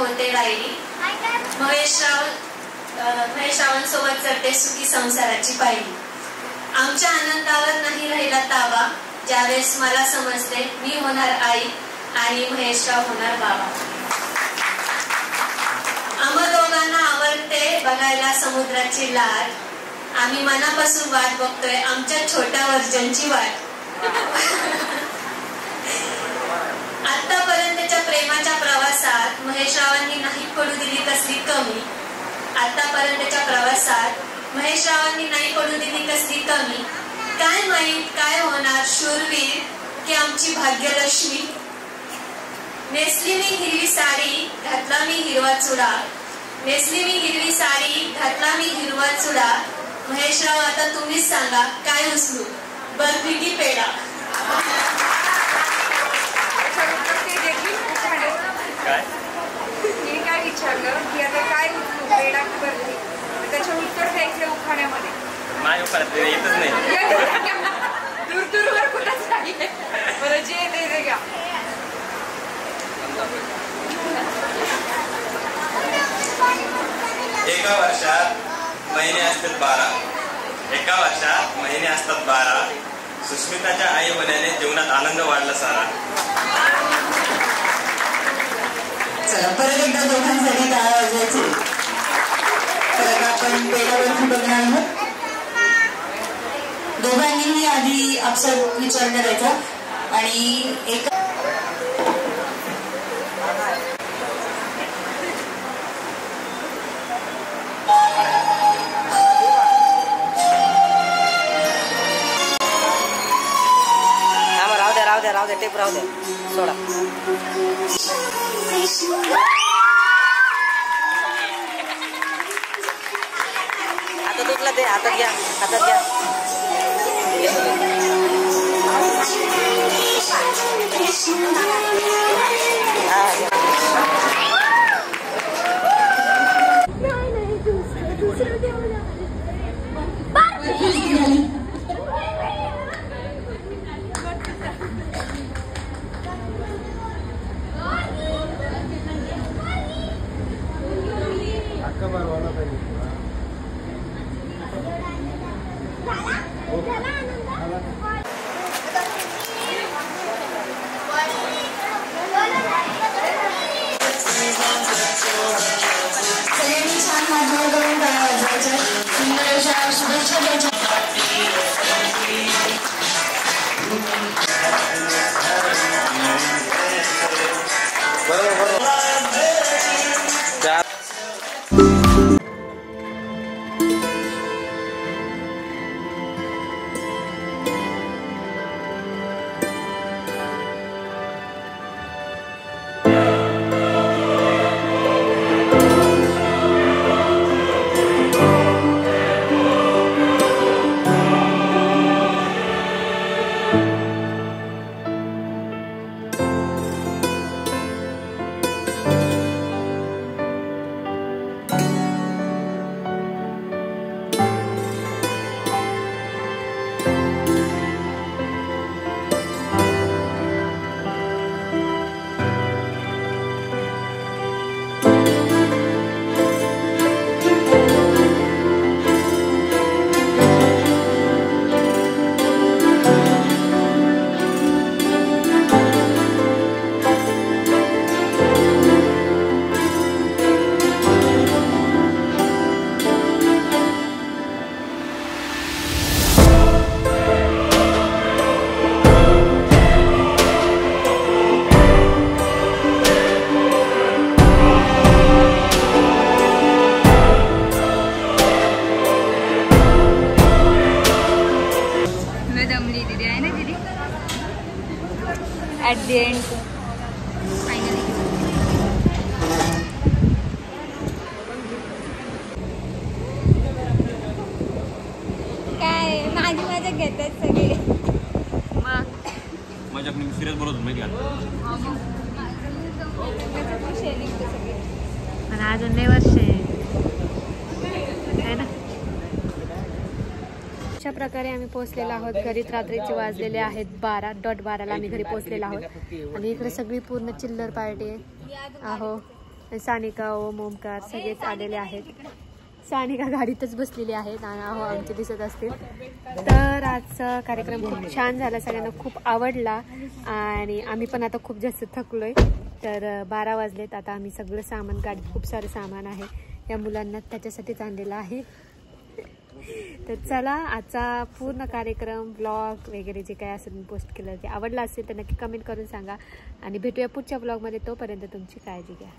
होते डायरी महेश रावण सोबत चढते सुखी संसाराची पायरी। आमच्या आनंदावर नाही राहिला ताबा, ज्यावेळेस मला समजते मी होणार आई आणि महेशराव होणार बाबा। आम्हा दोघांना आवडते बघायला समुद्राची लाट, आम्ही मनापासून वाट बघतोय आमच्या छोट्या वर्जनची वाट। आतापर्यंतच्या प्रेमाच्या प्रवासात महेशरावांनी नाही पडू दिली कसली कमी, आतापर्यंतच्या प्रवासात महेशरावांनी नाही पडू दिली कसली कमी। काय माहित काय होणार शूरवीर की आमची भाग्यलक्ष्मी। नेसली मी हिरवी साडी घातला मी हिरवा चुडा, नेसली मी हिरवी साडी घातला मी हिरवा चुडा। महेशराव आता तुम्हीच सांगा काय उचलू, बर्फी की पेढा? काय विचारलं की आता काय उचलू, पेढा की बर्फी? त्याच्या उत्तर द्यायचं उखाण्यामध्ये येतच नाही, दूर दूरवर कुठंच नाही। बरं जे ते घ्या। एका वर्षात महिने असतात 12, एका वर्षात महिने असतात 12। सुस्मिताच्या आई होण्याने जीवनात आनंद वाढला सारा। चला परत एकदा दोघांसाठी टाळ्या वाजवायचे। तर आपण पेढा बर्फी बघणार आहोत। दोघांनीही आधी आपसात विचार करायचा आणि एक राहू दे टेप राहू दे सोडा। आता दुखला दे, हातात घ्या, हातात घ्या। at the end finally काय माझी मजा घेतात सगळे माझ्या आपण सिरियस बोलत माहिती का अजून लय वर्ष आहे ना. अशा प्रकारे आम्ही पोहोचलेलो आहोत घरी. रात्रीचे वाजलेले आहेत 12:12 आम्ही घरी पोहोचलेलो आहोत आणि इकडे सगळी पूर्ण चिल्लर पार्टी आहे. आहो सानिका ओम ओमकार सगळेच आलेले आहेत. सानिका गाडीतच बसलेली आहेत आणि आमचे दिसत असतील. तर आजचा कार्यक्रम खूप छान झाला, सगळ्यांना खूप आवडला आणि आम्ही पण आता खूप जास्त थकलोय. तर 12 वाजलेत. आता आम्ही सगळं सामान, गाडीत खूप सारं सामान आहे, या मुलांना त्याच्यासाठीच आणलेलं आहे. तर चला, आजचा पूर्ण कार्यक्रम ब्लॉग वगैरे जे काय असेल मी पोस्ट केलं ते आवडला असेल तर नक्की कमेंट करून सांगा आणि भेटूया पुढच्या ब्लॉगमध्ये. तोपर्यंत तुमची काळजी घ्या.